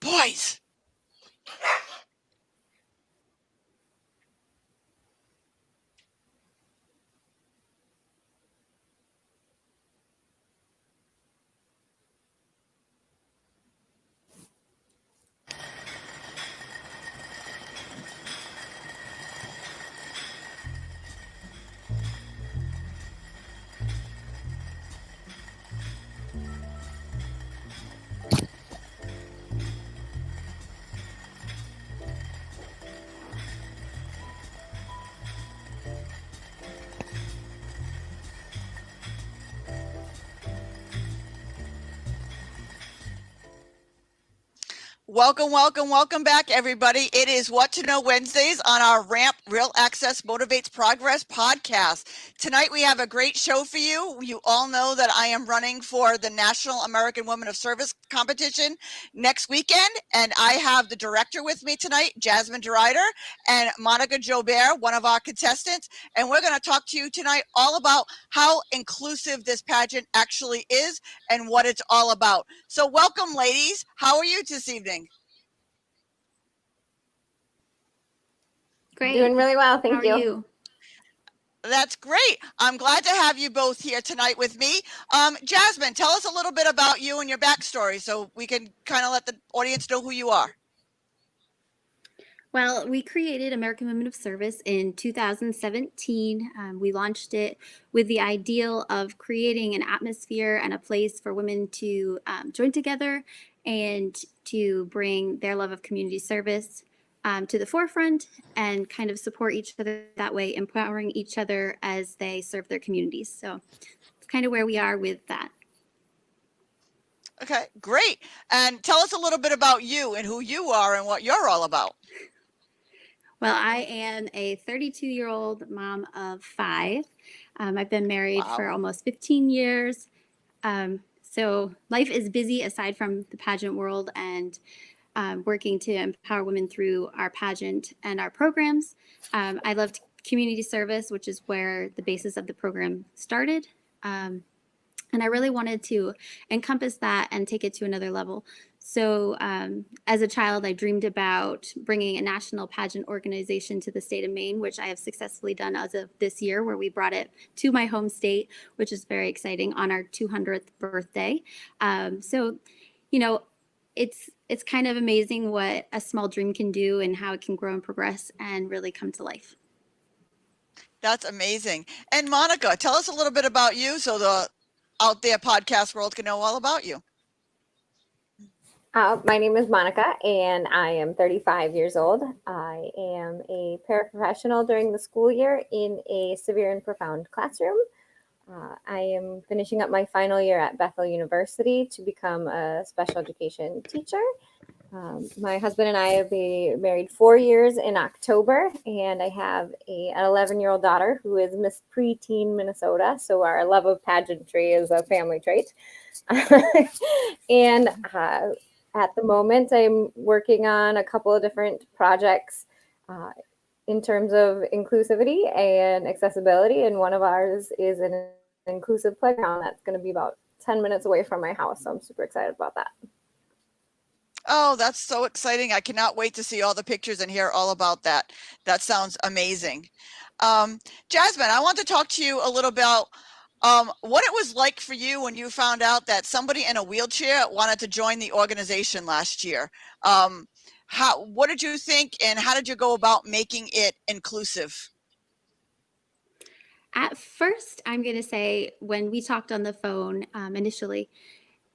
Boys. Welcome back, everybody. It is What to Know Wednesdays on our RAMP Real Access Motivates Progress podcast. Tonight, we have a great show for you. You all know that I am running for the National American Women of Service competition next weekend, and I have the director with me tonight, Jasmine DeRider, and Monica Jobert, one of our contestants, and we're going to talk to you tonight all about how inclusive this pageant actually is and what it's all about. So welcome, ladies. How are you this evening? Great. Doing really well, thank How are you? That's great. I'm glad to have you both here tonight with me. Jasmine, tell us a little bit about you and your backstory so we can kind of let the audience know who you are. Well, we created American Women of Service in 2017. We launched it with the ideal of creating an atmosphere and a place for women to join together and to bring their love of community service to the forefront and kind of support each other that way, empowering each other as they serve their communities. So it's kind of where we are with that. Okay, great. And tell us a little bit about you and who you are and what you're all about. Well, I am a 32-year-old mom of 5. I've been married for almost 15 years. So life is busy aside from the pageant world and working to empower women through our pageant and our programs. I loved community service, which is where the basis of the program started. And I really wanted to encompass that and take it to another level. So as a child, I dreamed about bringing a national pageant organization to the state of Maine, which I have successfully done as of this year, where we brought it to my home state, which is very exciting, on our 200th birthday. So, you know, it's kind of amazing what a small dream can do and how it can grow and progress and really come to life. That's amazing. And Monica, tell us a little bit about you so the out there podcast world can know all about you. My name is Monica, and I am 35 years old. I am a paraprofessional during the school year in a severe and profound classroom. I am finishing up my final year at Bethel University to become a special education teacher. My husband and I have been married 4 years in October, and I have an 11-year-old daughter who is Miss Preteen Minnesota. So our love of pageantry is a family trait. And at the moment, I'm working on a couple of different projects in terms of inclusivity and accessibility. And one of ours is an inclusive playground that's going to be about 10 minutes away from my house. So I'm super excited about that. Oh, that's so exciting. I cannot wait to see all the pictures and hear all about that. That sounds amazing. Jasmine, I want to talk to you a little about what it was like for you when you found out that somebody in a wheelchair wanted to join the organization last year. What did you think, and how did you go about making it inclusive? At first, I'm going to say when we talked on the phone initially,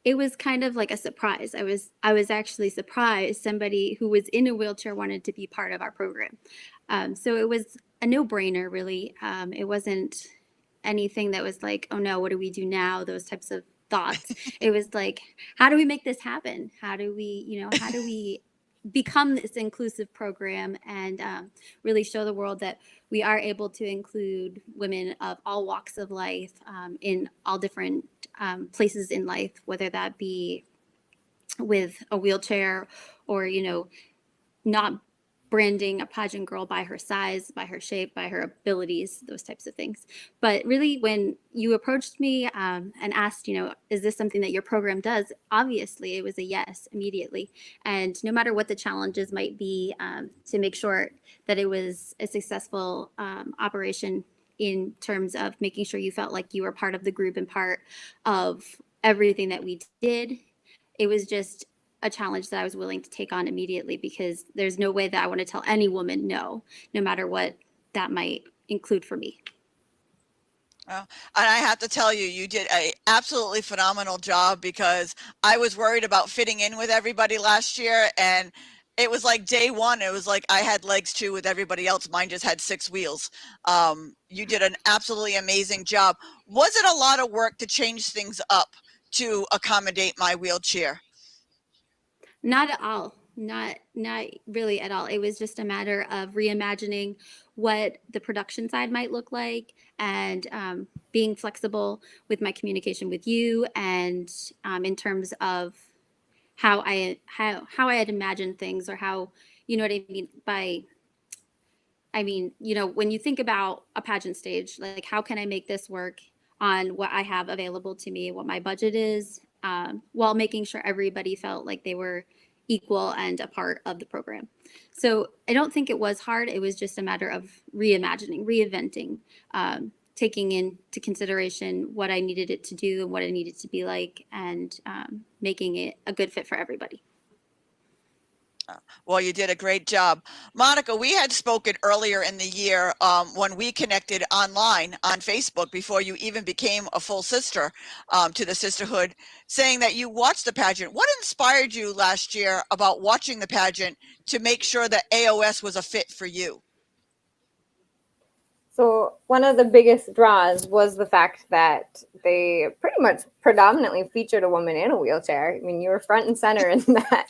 it was kind of like a surprise. I was actually surprised somebody who was in a wheelchair wanted to be part of our program. So it was a no-brainer, really. It wasn't anything that was like, oh no, what do we do now? Those types of thoughts. It was like, how do we make this happen? How do we become this inclusive program and really show the world that we are able to include women of all walks of life in all different places in life, whether that be with a wheelchair or, not branding a pageant girl by her size, by her shape, by her abilities, those types of things. But really, when you approached me and asked, is this something that your program does? Obviously, it was a yes immediately. And no matter what the challenges might be, to make sure that it was a successful operation in terms of making sure you felt like you were part of the group and part of everything that we did, it was just a challenge that I was willing to take on immediately, because there's no way that I want to tell any woman no matter what that might include for me. Well, and I have to tell you, you did a absolutely phenomenal job, because I was worried about fitting in with everybody last year, and it was like day one, it was like I had legs too with everybody else. Mine just had 6 wheels. You did an absolutely amazing job. Was it a lot of work to change things up to accommodate my wheelchair? Not at all. Not really at all. It was just a matter of reimagining what the production side might look like, and being flexible with my communication with you, and in terms of how I had imagined things, or how, you know what I mean by, when you think about a pageant stage, like, how can I make this work on what I have available to me, what my budget is, while making sure everybody felt like they were equal and a part of the program. So I don't think it was hard. It was just a matter of reimagining, reinventing, taking into consideration what I needed it to do and what it needed to be like, and making it a good fit for everybody. Well, you did a great job. Monica, we had spoken earlier in the year when we connected online on Facebook before you even became a full sister to the sisterhood, saying that you watched the pageant. What inspired you last year about watching the pageant to make sure that AOS was a fit for you? So one of the biggest draws was the fact that they pretty much predominantly featured a woman in a wheelchair. I mean, you were front and center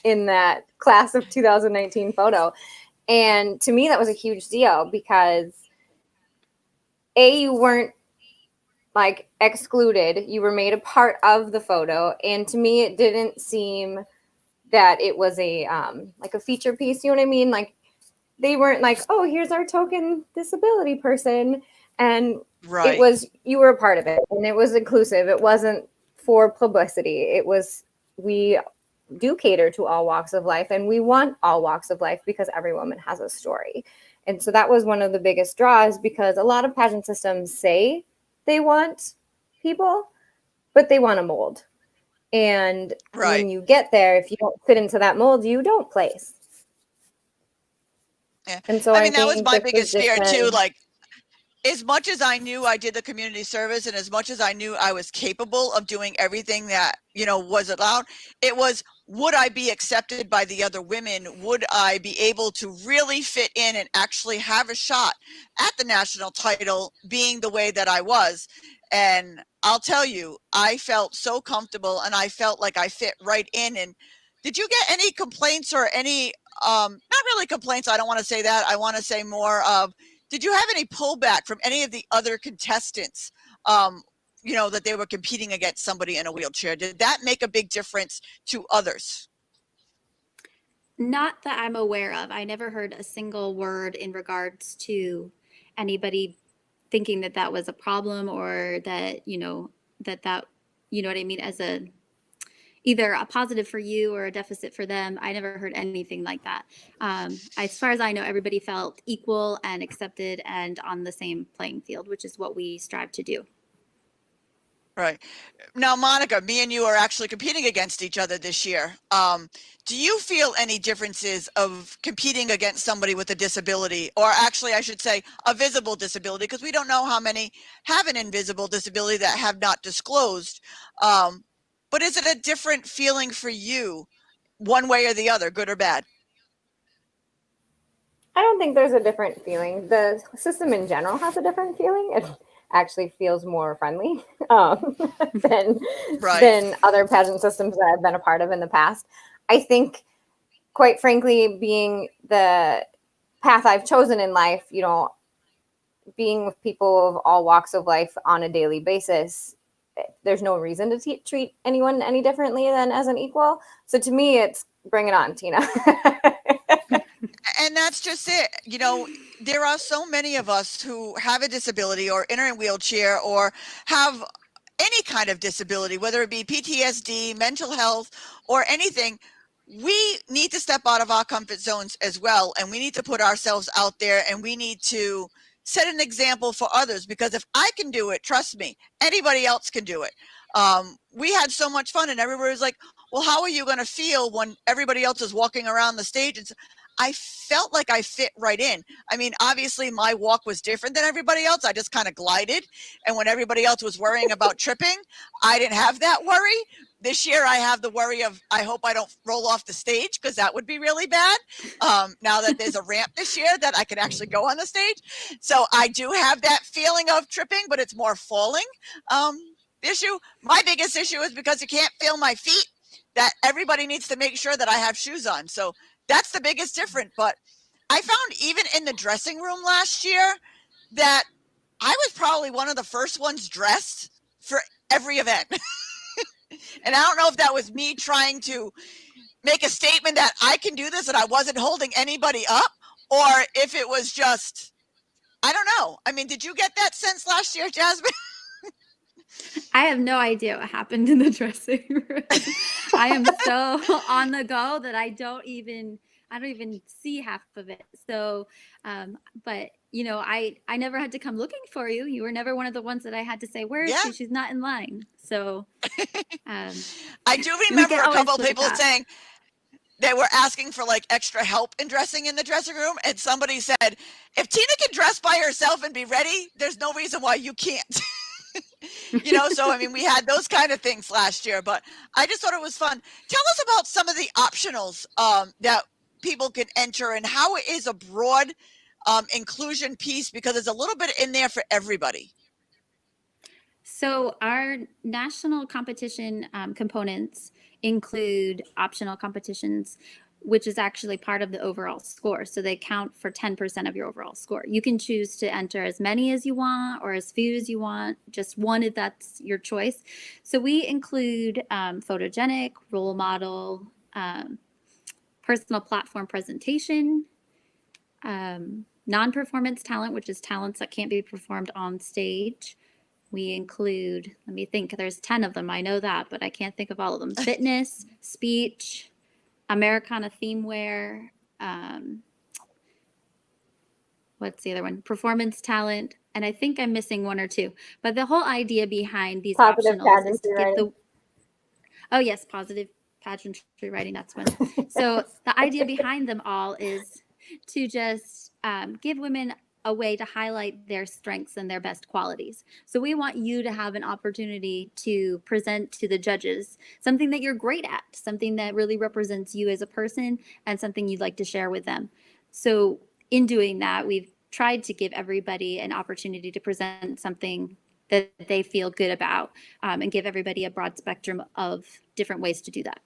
in that class of 2019 photo. And to me, that was a huge deal, because you weren't like excluded, you were made a part of the photo. And to me, it didn't seem that it was a like a feature piece, you know what I mean? Like, they weren't like, oh, here's our token disability person. And Right. It was, you were a part of it, and it was inclusive. It wasn't for publicity. It was, we do cater to all walks of life, and we want all walks of life, because every woman has a story. And so that was one of the biggest draws, because a lot of pageant systems say they want people, but they want a mold. And Right. when you get there, if you don't fit into that mold, you don't place. Yeah. And so I mean, that was think my this biggest fear just too. Like, as much as I knew I did the community service, and as much as I knew I was capable of doing everything that, was allowed, it was, would I be accepted by the other women? Would I be able to really fit in and actually have a shot at the national title, being the way that I was? And I'll tell you, I felt so comfortable, and I felt like I fit right in. And did you get any complaints, or any, not really complaints, I don't want to say that. I want to say more of, did you have any pullback from any of the other contestants, that they were competing against somebody in a wheelchair? Did that make a big difference to others? Not that I'm aware of. I never heard a single word in regards to anybody thinking that that was a problem, or that, that, you know what I mean, as either a positive for you or a deficit for them. I never heard anything like that. As far as I know, everybody felt equal and accepted and on the same playing field, which is what we strive to do. Right. Now, Monica, me and you are actually competing against each other this year. Do you feel any differences of competing against somebody with a disability, or actually, I should say, a visible disability, because we don't know how many have an invisible disability that have not disclosed. But is it a different feeling for you, one way or the other, good or bad? I don't think there's a different feeling. The system in general has a different feeling. It actually feels more friendly than other pageant systems that I've been a part of in the past. I think, quite frankly, being the path I've chosen in life, being with people of all walks of life on a daily basis, there's no reason to treat anyone any differently than as an equal. So to me, it's bring it on, Tina. And that's just it. There are so many of us who have a disability or in a wheelchair or have any kind of disability, whether it be PTSD, mental health, or anything. We need to step out of our comfort zones as well. And we need to put ourselves out there, and we need to set an example for others, because if I can do it, trust me, anybody else can do it. We had so much fun, and everybody was like, well, how are you going to feel when everybody else is walking around the stage? I felt like I fit right in. I mean, obviously my walk was different than everybody else. I just kind of glided. And when everybody else was worrying about tripping, I didn't have that worry. This year I have the worry of, I hope I don't roll off the stage, because that would be really bad. Now that there's a ramp this year that I could actually go on the stage. So I do have that feeling of tripping, but it's more falling. My biggest issue is because you can't feel my feet, that everybody needs to make sure that I have shoes on. So that's the biggest difference. But I found even in the dressing room last year that I was probably one of the first ones dressed for every event. And I don't know if that was me trying to make a statement that I can do this and I wasn't holding anybody up, or if it was just, I don't know. I mean, did you get that sense last year, Jasmine? I have no idea what happened in the dressing room. I am so on the go that I don't even see half of it. So, but I never had to come looking for you. You were never one of the ones that I had to say, where is Yeah. she? She's not in line. So, I do remember a couple of people saying they were asking for like extra help in dressing in the dressing room. And somebody said, if Tina can dress by herself and be ready, there's no reason why you can't. So I mean, we had those kind of things last year, but I just thought it was fun. Tell us about some of the optionals that people can enter, and how it is a broad inclusion piece, because there's a little bit in there for everybody. So our national competition components include optional competitions, which is actually part of the overall score. So they count for 10% of your overall score. You can choose to enter as many as you want or as few as you want, just one if that's your choice. So we include photogenic, role model, personal platform presentation, non-performance talent, which is talents that can't be performed on stage. We include, let me think, there's 10 of them. I know that, but I can't think of all of them. Fitness, speech, Americana theme wear, what's the other one? Performance talent. And I think I'm missing one or two. But the whole idea behind these optionals is to get oh yes, positive pageantry writing, that's one. So the idea behind them all is to just give women a way to highlight their strengths and their best qualities. So we want you to have an opportunity to present to the judges something that you're great at, something that really represents you as a person, and something you'd like to share with them. So in doing that, we've tried to give everybody an opportunity to present something that they feel good about, and give everybody a broad spectrum of different ways to do that.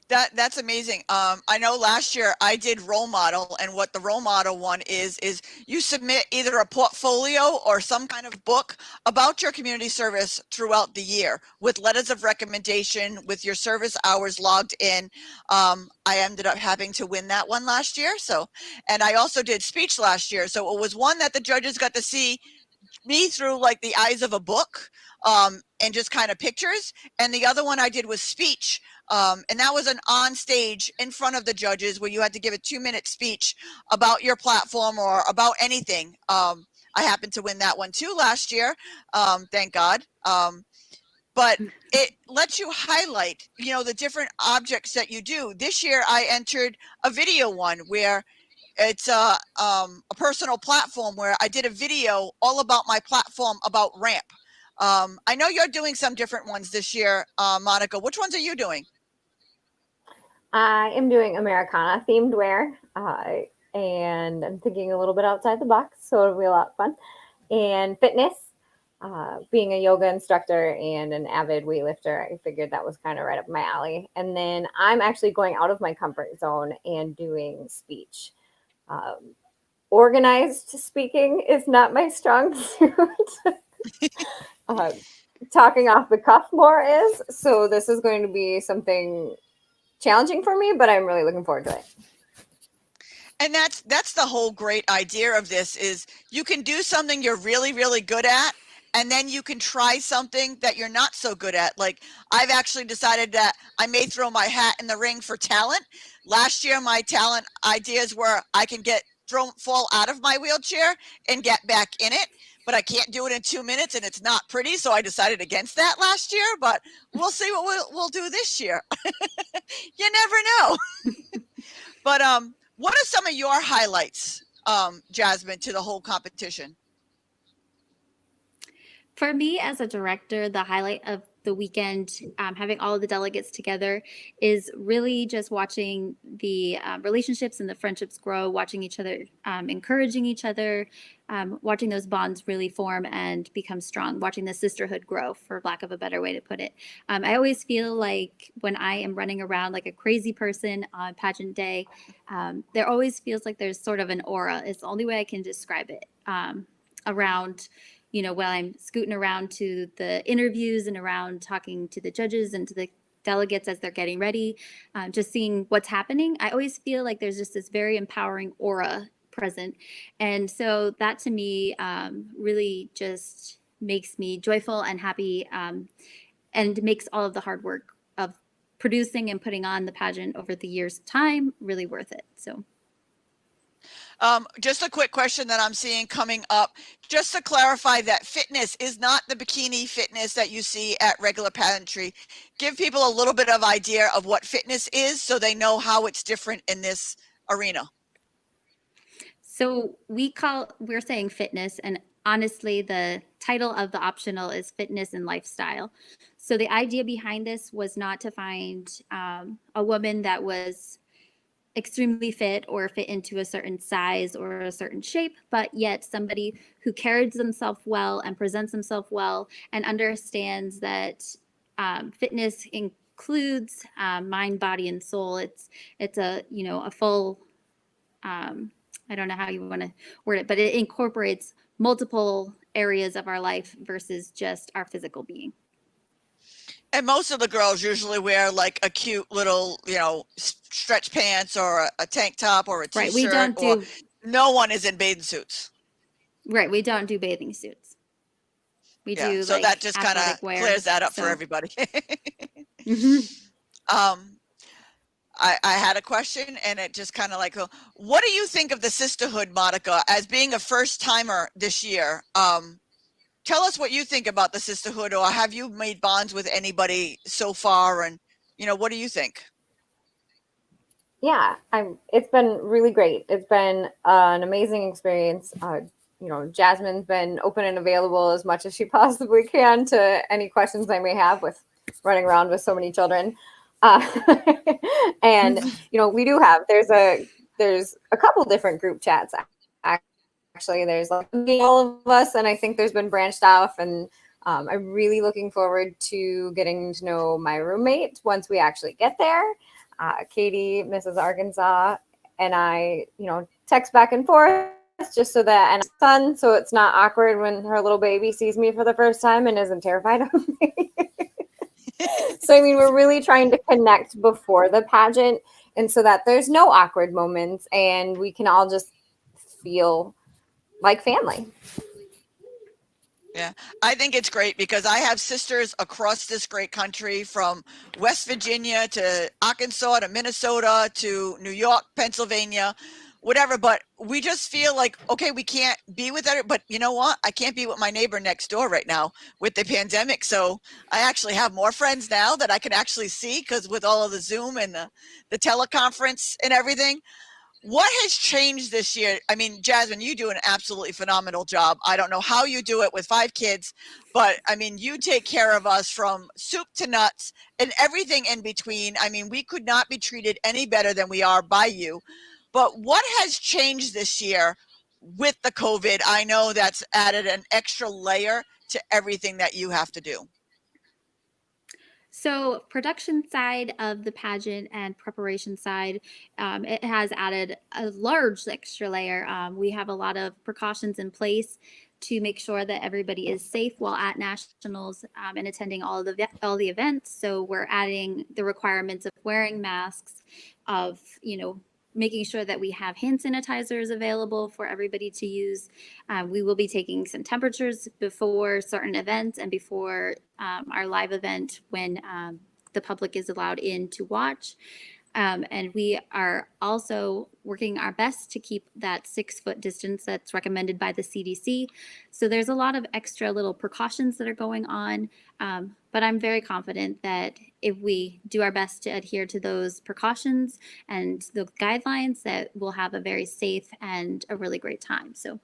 That's amazing. I know last year I did role model, and what the role model one is you submit either a portfolio or some kind of book about your community service throughout the year with letters of recommendation, with your service hours logged in. I ended up having to win that one last year. And I also did speech last year. So it was one that the judges got to see me through like the eyes of a book, and just kind of pictures. And the other one I did was speech. And that was an on stage in front of the judges where you had to give a 2-minute speech about your platform or about anything. I happened to win that one too last year. Thank God. But it lets you highlight, the different objects that you do. This year I entered a video one where it's a personal platform where I did a video all about my platform about ramp. I know you're doing some different ones this year, Monica. Which ones are you doing? I am doing Americana themed wear, and I'm thinking a little bit outside the box, so it'll be a lot of fun. And fitness, being a yoga instructor and an avid weightlifter, I figured that was kind of right up my alley. And then I'm actually going out of my comfort zone and doing speech. Organized speaking is not my strong suit. Talking off the cuff more is. So this is going to be something challenging for me, but I'm really looking forward to it. And that's the whole great idea of this is you can do something you're really, really good at, and then you can try something that you're not so good at. Like I've actually decided that I may throw my hat in the ring for talent. Last year, my talent ideas were I can fall out of my wheelchair and get back in it, but I can't do it in 2 minutes and it's not pretty. So I decided against that last year, but we'll see what we'll do this year. You never know. But what are some of your highlights, Jasmine, to the whole competition? For me, as a director, the highlight of the weekend, having all of the delegates together, is really just watching the relationships and the friendships grow, watching each other, encouraging each other, watching those bonds really form and become strong, watching the sisterhood grow, for lack of a better way to put it. I always feel like when I am running around like a crazy person on pageant day, there always feels like there's sort of an aura. It's the only way I can describe it, around, when I'm scooting around to the interviews and around talking to the judges and to the delegates as they're getting ready, just seeing what's happening. I always feel like there's just this very empowering aura present. And so that to me really just makes me joyful and happy, and makes all of the hard work of producing and putting on the pageant over the years' time really worth it. So. Just a quick question that I'm seeing coming up. Just to clarify that fitness is not the bikini fitness that you see at regular pageantry. Give people a little bit of idea of what fitness is so they know how it's different in this arena. So we're saying fitness, and honestly, the title of the optional is fitness and lifestyle. So the idea behind this was not to find a woman that was extremely fit or fit into a certain size or a certain shape, but yet somebody who carries themselves well and presents themselves well and understands that fitness includes mind, body, and soul. It's a full, I don't know how you want to word it, but it incorporates multiple areas of our life versus just our physical being. And most of the girls usually wear like a cute little, stretch pants or a tank top or a t-shirt. Right. We don't do. No one is in bathing suits. Right. We don't do bathing suits. We do. So like that just kind of clears that up for everybody. Mm-hmm. I had a question, and it just kind of like, what do you think of the sisterhood, Monica, as being a first timer this year? Tell us what you think about the sisterhood, or have you made bonds with anybody so far? And, what do you think? Yeah, it's been really great. It's been an amazing experience. Jasmine's been open and available as much as she possibly can to any questions I may have with running around with so many children. And, we do have, there's a couple different group chats. Actually, there's like all of us, and I think there's been branched off, and I'm really looking forward to getting to know my roommate once we actually get there. Katie, Mrs. Arkansas, and I, text back and forth just so that, and son, so it's not awkward when her little baby sees me for the first time and isn't terrified of me. So, we're really trying to connect before the pageant, and so that there's no awkward moments and we can all just feel like family. Yeah, I think it's great because I have sisters across this great country, from West Virginia to Arkansas to Minnesota to New York, Pennsylvania, whatever. But we just feel like, okay, we can't be with her. But you know what? I can't be with my neighbor next door right now with the pandemic. So I actually have more friends now that I can actually see, because with all of the Zoom and the teleconference and everything. What has changed this year? Jasmine, you do an absolutely phenomenal job. I don't know how you do it with 5 kids, but you take care of us from soup to nuts and everything in between. We could not be treated any better than we are by you. But what has changed this year with the COVID? I know that's added an extra layer to everything that you have to do. So production side of the pageant and preparation side, it has added a large extra layer. We have a lot of precautions in place to make sure that everybody is safe while at nationals and attending all the events. So we're adding the requirements of wearing masks, of making sure that we have hand sanitizers available for everybody to use. We will be taking some temperatures before certain events and before our live event when the public is allowed in to watch. And we are also working our best to keep that 6-foot distance that's recommended by the CDC. So there's a lot of extra little precautions that are going on. But I'm very confident that if we do our best to adhere to those precautions and the guidelines, that we'll have a very safe and a really great time. So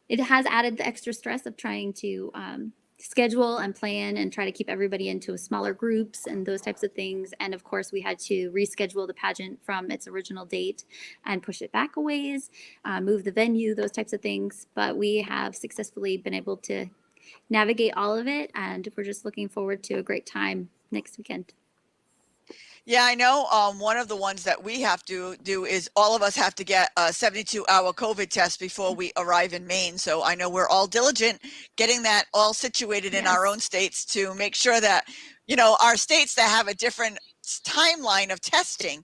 it has added the extra stress of trying to schedule and plan and try to keep everybody into smaller groups and those types of things. And of course, we had to reschedule the pageant from its original date and push it back a ways, move the venue, those types of things. But we have successfully been able to navigate all of it, and we're just looking forward to a great time next weekend. Yeah, I know. One of the ones that we have to do is all of us have to get a 72-hour COVID test before we arrive in Maine. So I know we're all diligent getting that all situated in our own states to make sure that, our states that have a different timeline of testing,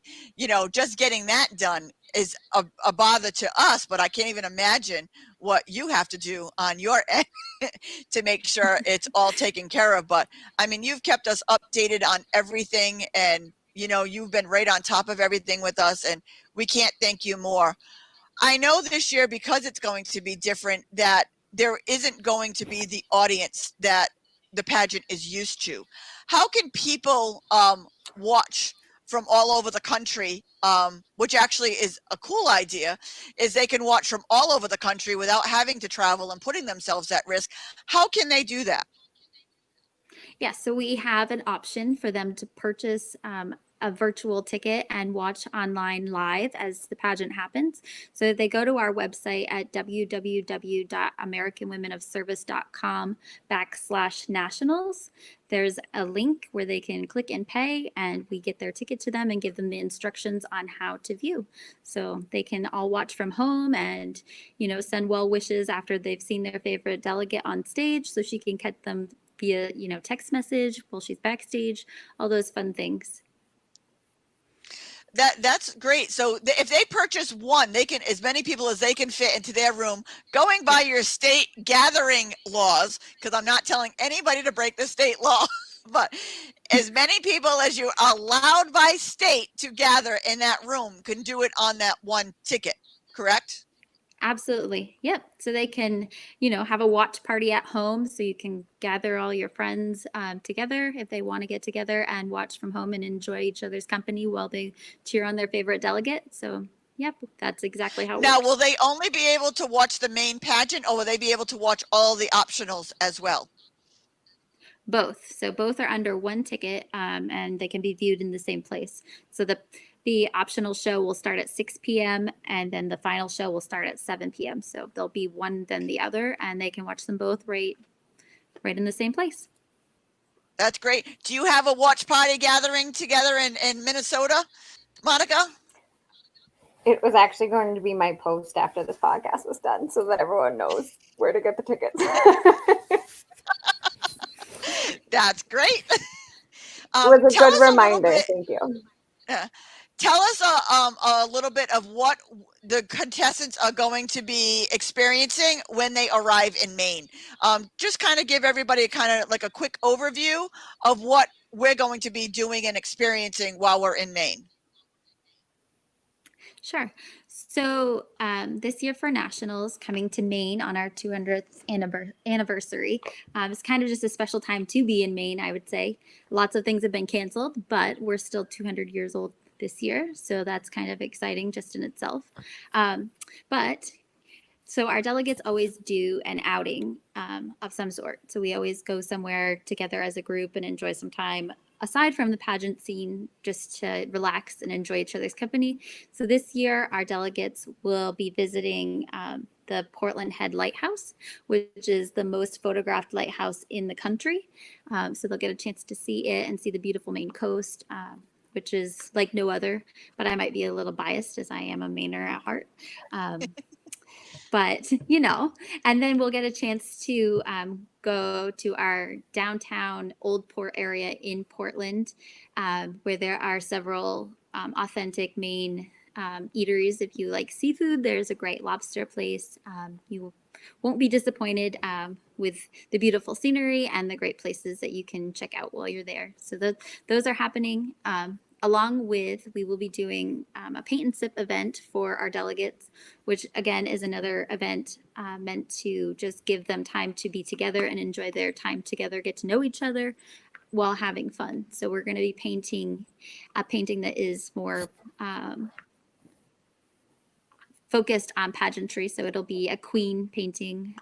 just getting that done is a bother to us, but I can't even imagine what you have to do on your end to make sure it's all taken care of. But I mean, you've kept us updated on everything, and you've been right on top of everything with us, and we can't thank you more. I know this year, because it's going to be different, that there isn't going to be the audience that the pageant is used to. How can people watch from all over the country, which actually is a cool idea, is they can watch from all over the country without having to travel and putting themselves at risk? How can they do that? Yeah, so we have an option for them to purchase a virtual ticket and watch online live as the pageant happens. So they go to our website at www.americanwomenofservice.com/nationals. There's a link where they can click and pay, and we get their ticket to them and give them the instructions on how to view. So they can all watch from home and, send well wishes after they've seen their favorite delegate on stage, so she can catch them via, text message while she's backstage, all those fun things. That's great. So if they purchase one, they can, as many people as they can fit into their room, going by your state gathering laws, because I'm not telling anybody to break the state law, but as many people as you are allowed by state to gather in that room can do it on that one ticket, correct? Absolutely. Yep. So they can, have a watch party at home. So you can gather all your friends together if they want to get together and watch from home and enjoy each other's company while they cheer on their favorite delegate. So, yep, that's exactly how it Now, works. will they only be able to watch the main pageant, or will they be able to watch all the optionals as well? Both. So both are under one ticket, and they can be viewed in the same place. So the optional show will start at 6 p.m. and then the final show will start at 7 p.m. So they'll be one then the other, and they can watch them both right in the same place. That's great. Do you have a watch party gathering together in Minnesota, Monica? It was actually going to be my post after this podcast was done, so that everyone knows where to get the tickets. That's great. It was a good reminder. Thank you. Tell us a little bit of what the contestants are going to be experiencing when they arrive in Maine. Just kind of give everybody kind of like a quick overview of what we're going to be doing and experiencing while we're in Maine. Sure. So this year for Nationals, coming to Maine on our 200th anniversary, it's kind of just a special time to be in Maine, I would say. Lots of things have been canceled, but we're still 200 years old this year. So that's kind of exciting just in itself. So our delegates always do an outing of some sort. So we always go somewhere together as a group and enjoy some time aside from the pageant scene, just to relax and enjoy each other's company. So this year, our delegates will be visiting the Portland Head Lighthouse, which is the most photographed lighthouse in the country. So they'll get a chance to see it and see the beautiful Maine coast, which is like no other. But I might be a little biased as I am a Mainer at heart. But, and then we'll get a chance to go to our downtown Old Port area in Portland, where there are several authentic Maine eateries. If you like seafood, there's a great lobster place. You won't be disappointed with the beautiful scenery and the great places that you can check out while you're there. So those are happening. Along with, we will be doing a paint and sip event for our delegates, which again is another event meant to just give them time to be together and enjoy their time together, get to know each other while having fun. So we're going to be painting a painting that is more focused on pageantry. So it'll be a queen painting,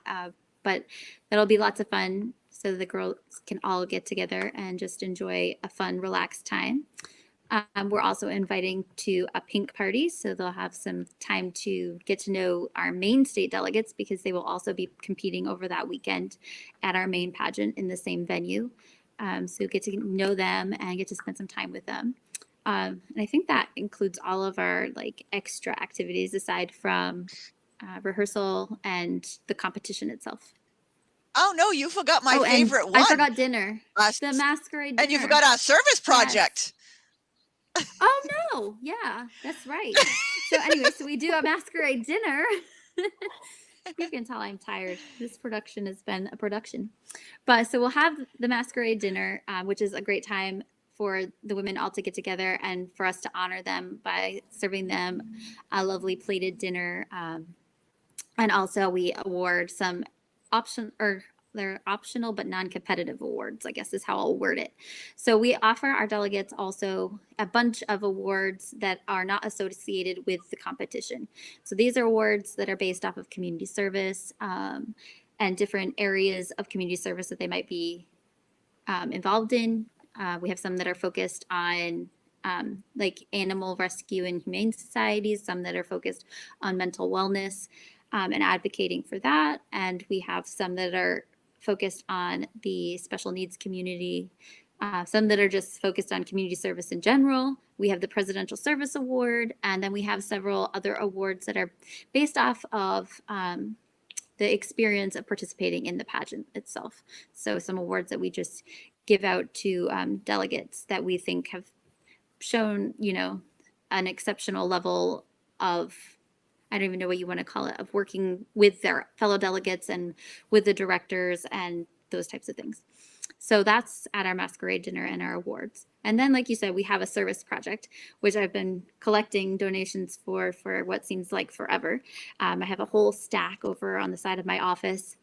but that'll be lots of fun. So the girls can all get together and just enjoy a fun, relaxed time. We're also inviting to a pink party, so they'll have some time to get to know our main state delegates because they will also be competing over that weekend at our main pageant in the same venue. So get to know them and get to spend some time with them. And I think that includes all of our like extra activities aside from rehearsal and the competition itself. Oh no, you forgot my favorite one. I forgot dinner. The masquerade dinner. And you forgot our service project. Yes. Oh no, yeah, that's right. So anyway, so we do a masquerade dinner. You can tell I'm tired. This production has been a production. But so we'll have the masquerade dinner, which is a great time for the women all to get together and for us to honor them by serving them a lovely plated dinner. And also we award some they're optional but non-competitive awards, I guess is how I'll word it. So we offer our delegates also a bunch of awards that are not associated with the competition. So these are awards that are based off of community service and different areas of community service that they might be involved in. We have some that are focused on like animal rescue and humane societies, some that are focused on mental wellness and advocating for that. And we have some that are focused on the special needs community, some that are just focused on community service in general. We have the Presidential Service Award, and then we have several other awards that are based off of the experience of participating in the pageant itself. So some awards that we just give out to delegates that we think have shown, you know, an exceptional level of, I don't even know what you want to call it, of working with their fellow delegates and with the directors and those types of things. So that's at our masquerade dinner and our awards. And then, like you said, we have a service project, which I've been collecting donations for what seems like forever. I have a whole stack over on the side of my office.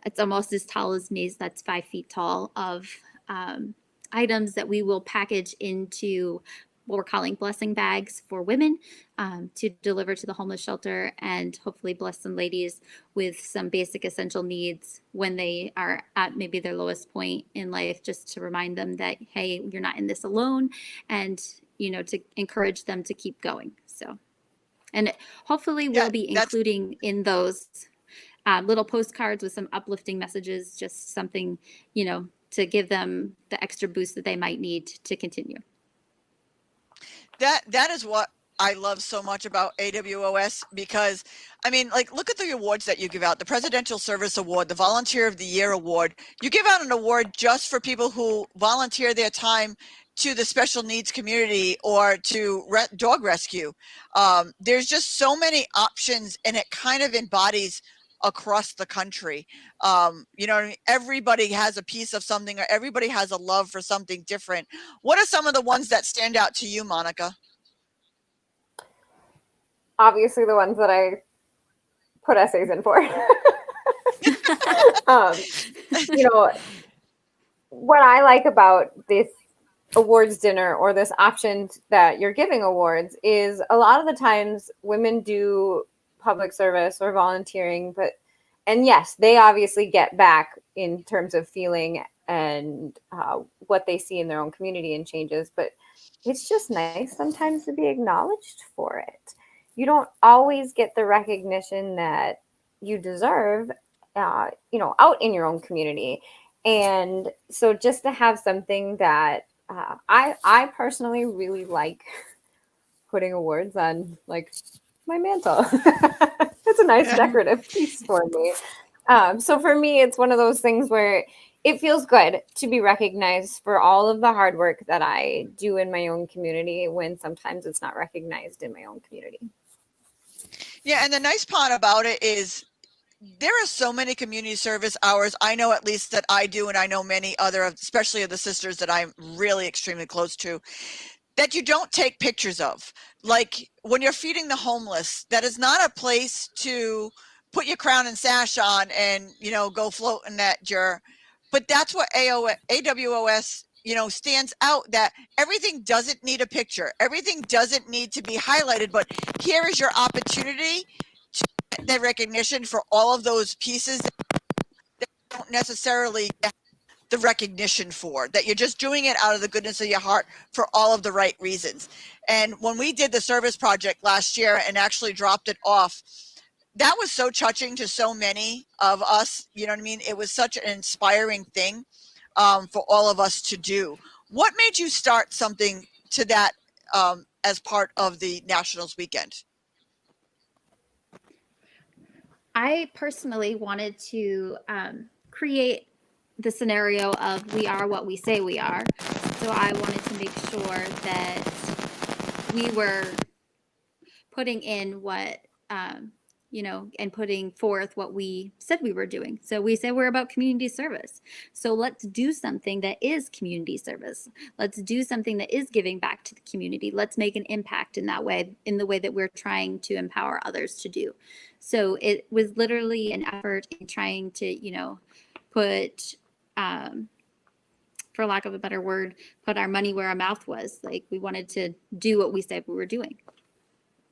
It's almost as tall as me, so that's 5 feet tall, of items that we will package into what we're calling blessing bags for women to deliver to the homeless shelter and hopefully bless some ladies with some basic essential needs when they are at maybe their lowest point in life, just to remind them that, hey, you're not in this alone, and, you know, to encourage them to keep going. So, and hopefully we'll be including in those little postcards with some uplifting messages, just something, you know, to give them the extra boost that they might need to continue. That is what I love so much about AWOS, because I mean, like, look at the awards that you give out: the Presidential Service Award, the Volunteer of the Year Award. You give out an award just for people who volunteer their time to the special needs community or to dog rescue. There's just so many options, and it kind of embodies across the country. You know what I mean? Everybody has a piece of something, or everybody has a love for something different. What are some of the ones that stand out to you, Monica? Obviously the ones that I put essays in for. You know, what I like about this awards dinner or this option that you're giving awards is a lot of the times women do public service or volunteering, and yes, they obviously get back in terms of feeling and what they see in their own community and changes, but it's just nice sometimes to be acknowledged for it. You don't always get the recognition that you deserve, you know, out in your own community. And so just to have something that I personally really like putting awards on, like, my mantle. It's a nice decorative piece for me. So for me, it's one of those things where it feels good to be recognized for all of the hard work that I do in my own community when sometimes it's not recognized in my own community. Yeah, and the nice part about it is there are so many community service hours. I know at least that I do, and I know many other, especially of the sisters that I'm really extremely close to, that you don't take pictures of. Like when you're feeding the homeless, that is not a place to put your crown and sash on and, go floating at your, but that's what AWOS, stands out, that everything doesn't need a picture. Everything doesn't need to be highlighted, but here is your opportunity to get the recognition for all of those pieces that don't necessarily get the recognition for, that you're just doing it out of the goodness of your heart for all of the right reasons. And when we did the service project last year and actually dropped it off, that was so touching to so many of us. You know what I mean? It was such an inspiring thing for all of us to do. What made you start something to that as part of the Nationals weekend? I personally wanted to create the scenario of we are what we say we are. So I wanted to make sure that we were putting in what, and putting forth what we said we were doing. So we say we're about community service. So let's do something that is community service. Let's do something that is giving back to the community. Let's make an impact in that way, in the way that we're trying to empower others to do. So it was literally an effort in trying to, put, for lack of a better word, put our money where our mouth was. Like we wanted to do what we said we were doing.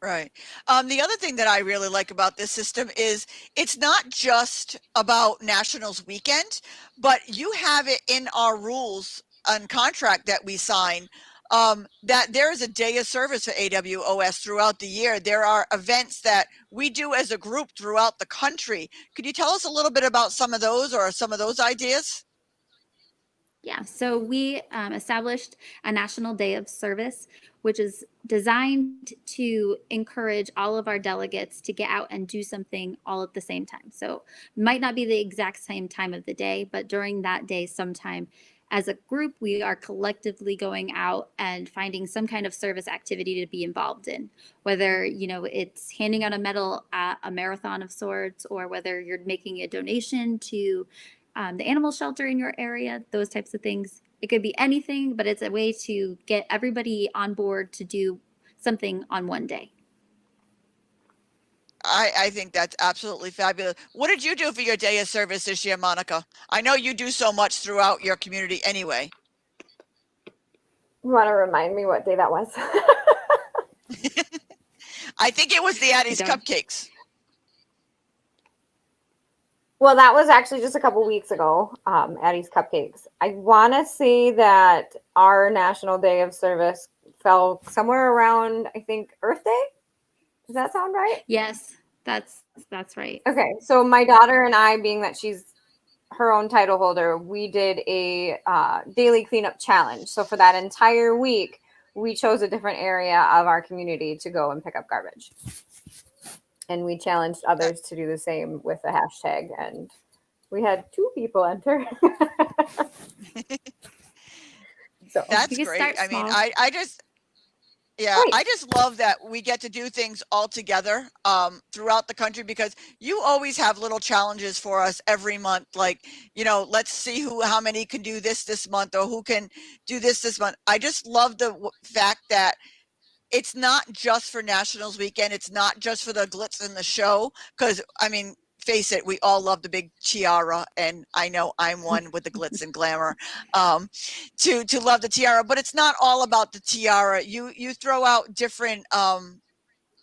Right. The other thing that I really like about this system is it's not just about Nationals weekend, but you have it in our rules and contract that we sign, that there is a day of service for AWOS throughout the year. There are events that we do as a group throughout the country. Could you tell us a little bit about some of those or some of those ideas? Yeah, so we established a National Day of Service, which is designed to encourage all of our delegates to get out and do something all at the same time. So it might not be the exact same time of the day, but during that day sometime, as a group, we are collectively going out and finding some kind of service activity to be involved in, whether, it's handing out a medal at a marathon of sorts, or whether you're making a donation to the animal shelter in your area, those types of things. It could be anything, but it's a way to get everybody on board to do something on one day. I think that's absolutely fabulous. What did you do for your day of service this year, Monica? I know you do so much throughout your community anyway. You want to remind me what day that was? I think it was the Addie's Cupcakes. Well, that was actually just a couple weeks ago, Addie's Cupcakes. I want to say that our National Day of Service fell somewhere around, I think, Earth Day. Does that sound right? Yes, that's right. Okay, so my daughter and I, being that she's her own title holder, we did a daily cleanup challenge. So for that entire week, we chose a different area of our community to go and pick up garbage. And we challenged others to do the same with the hashtag. And we had 2 people enter. So that's great. I mean, I just, yeah, right. I just love that we get to do things all together throughout the country, because you always have little challenges for us every month. Like, let's see how many can do this month, or who can do this month. I just love the fact that it's not just for Nationals weekend. It's not just for the glitz and the show, because I mean, face it, we all love the big tiara, and I know I'm one with the glitz and glamour, to love the tiara. But it's not all about the tiara. You throw out different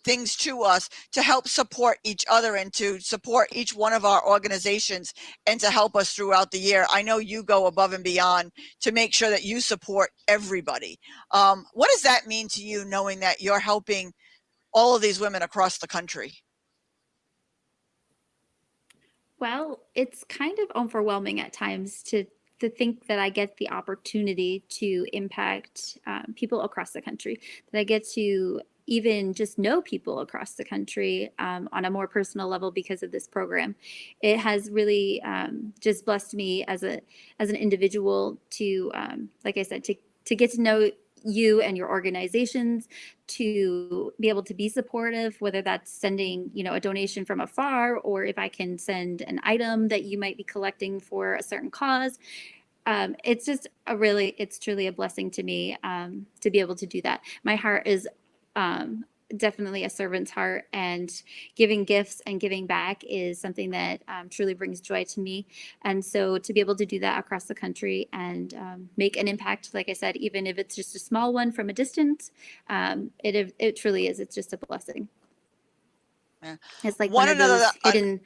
things to us to help support each other and to support each one of our organizations and to help us throughout the year. I know you go above and beyond to make sure that you support everybody. What does that mean to you, knowing that you're helping all of these women across the country? Well, it's kind of overwhelming at times to think that I get the opportunity to impact people across the country, that I get to, even just know people across the country on a more personal level because of this program. It has really just blessed me as an individual to, like I said, to get to know you and your organizations, to be able to be supportive, whether that's sending, a donation from afar, or if I can send an item that you might be collecting for a certain cause. It's just it's truly a blessing to me to be able to do that. My heart is definitely a servant's heart, and giving gifts and giving back is something that truly brings joy to me. And so to be able to do that across the country and make an impact, like I said, even if it's just a small one from a distance, it truly is. It's just a blessing. Yeah. It's like one of those hidden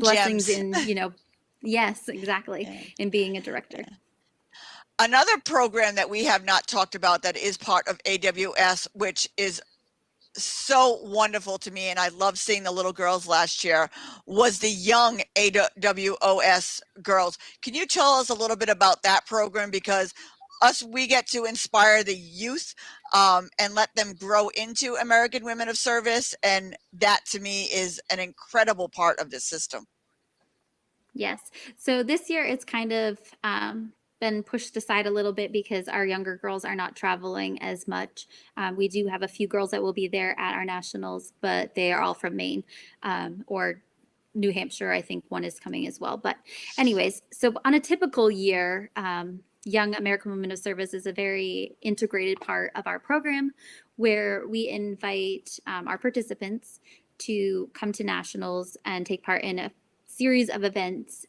blessings gems. in, yes, exactly, Yeah. in being a director. Yeah. Another program that we have not talked about that is part of AWS, which is so wonderful to me, and I love seeing the little girls last year, was the Young AWOS girls. Can you tell us a little bit about that program? Because we get to inspire the youth and let them grow into American Women of Service, and that to me is an incredible part of this system. Yes. So this year it's kind of been pushed aside a little bit because our younger girls are not traveling as much. We do have a few girls that will be there at our nationals, but they are all from Maine or New Hampshire. I think one is coming as well. But anyways, so on a typical year, Young American Women of Service is a very integrated part of our program, where we invite our participants to come to nationals and take part in a series of events,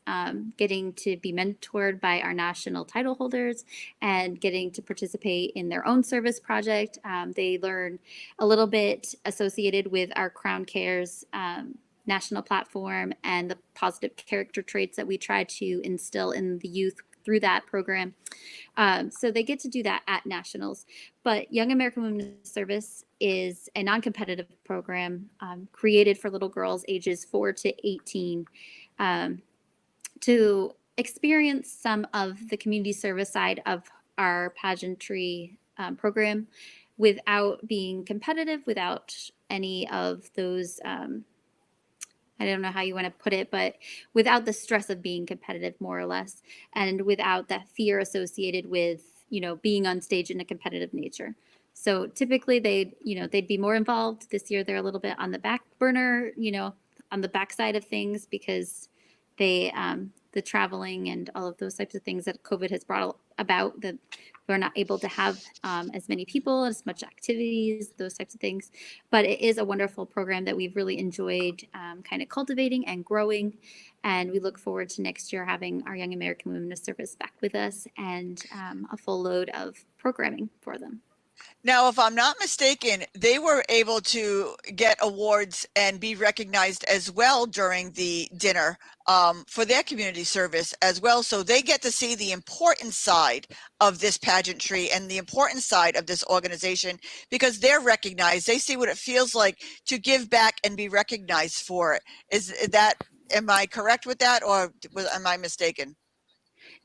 getting to be mentored by our national title holders and getting to participate in their own service project. They learn a little bit associated with our Crown Cares national platform and the positive character traits that we try to instill in the youth through that program. So they get to do that at nationals. But Young American Women of Service is a non-competitive program created for little girls ages 4 to 18 to experience some of the community service side of our pageantry program without being competitive, without any of those I don't know how you want to put it, but without the stress of being competitive, more or less, and without that fear associated with, being on stage in a competitive nature. So typically they'd be more involved. This year they're a little bit on the back burner, on the backside of things, because they the traveling and all of those types of things that COVID has brought about, that we're not able to have as many people, as much activities, those types of things. But it is a wonderful program that we've really enjoyed kind of cultivating and growing. And we look forward to next year having our Young American Women of Service back with us and a full load of programming for them. Now, if I'm not mistaken, they were able to get awards and be recognized as well during the dinner for their community service as well. So they get to see the important side of this pageantry and the important side of this organization, because they're recognized. They see what it feels like to give back and be recognized for it. Am I correct with that, or am I mistaken?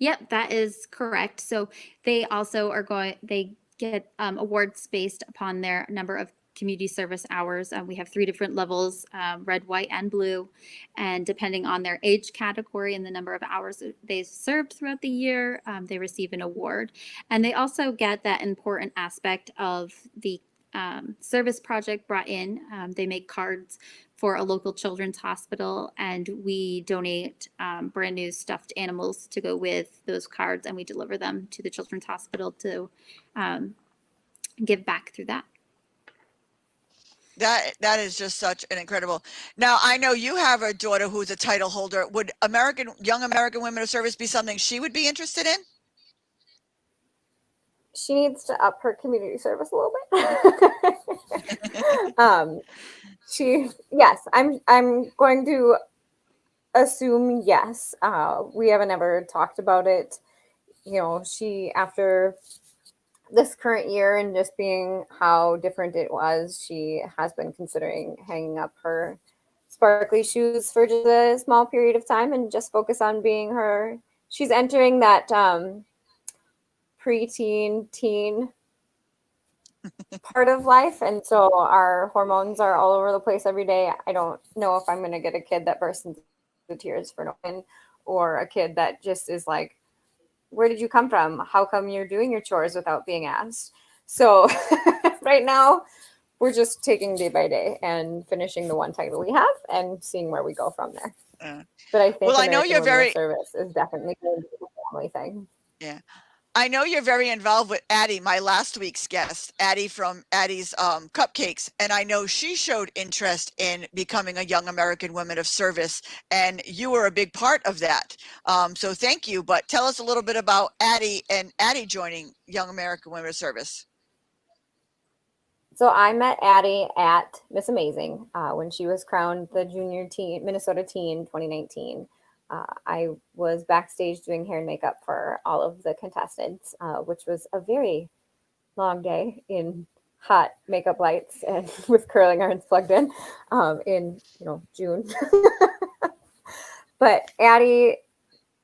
Yep, that is correct. So they also they get awards based upon their number of community service hours. We have 3 different levels, red, white, and blue. And depending on their age category and the number of hours they served throughout the year, they receive an award. And they also get that important aspect of the service project brought in. They make cards for a local children's hospital, and we donate brand new stuffed animals to go with those cards, and we deliver them to the children's hospital to give back through that. That is just such an incredible. Now, I know you have a daughter who's a title holder. Would Young American Women of Service be something she would be interested in? She needs to up her community service a little bit. Yes, I'm going to assume yes. We haven't ever talked about it. She, after this current year and just being how different it was, she has been considering hanging up her sparkly shoes for just a small period of time and just focus on being her. She's entering that preteen, teen part of life. And so our hormones are all over the place every day. I don't know if I'm going to get a kid that bursts into tears for no reason, or a kid that just is like, where did you come from? How come you're doing your chores without being asked? So right now, we're just taking day by day and finishing the one title we have and seeing where we go from there. Uh, But I think well, I know American you're Women of very, Service is definitely going to be a family thing. yeah. I know you're very involved with Addie, my last week's guest, Addie from Addie's Cupcakes, and I know she showed interest in becoming a Young American Women of Service, and you were a big part of that. So thank you. But tell us a little bit about Addie and Addie joining Young American Women of Service. So I met Addie at Miss Amazing when she was crowned the junior teen Minnesota teen 2019. I was backstage doing hair and makeup for all of the contestants, which was a very long day in hot makeup lights and with curling irons plugged in June. But Addie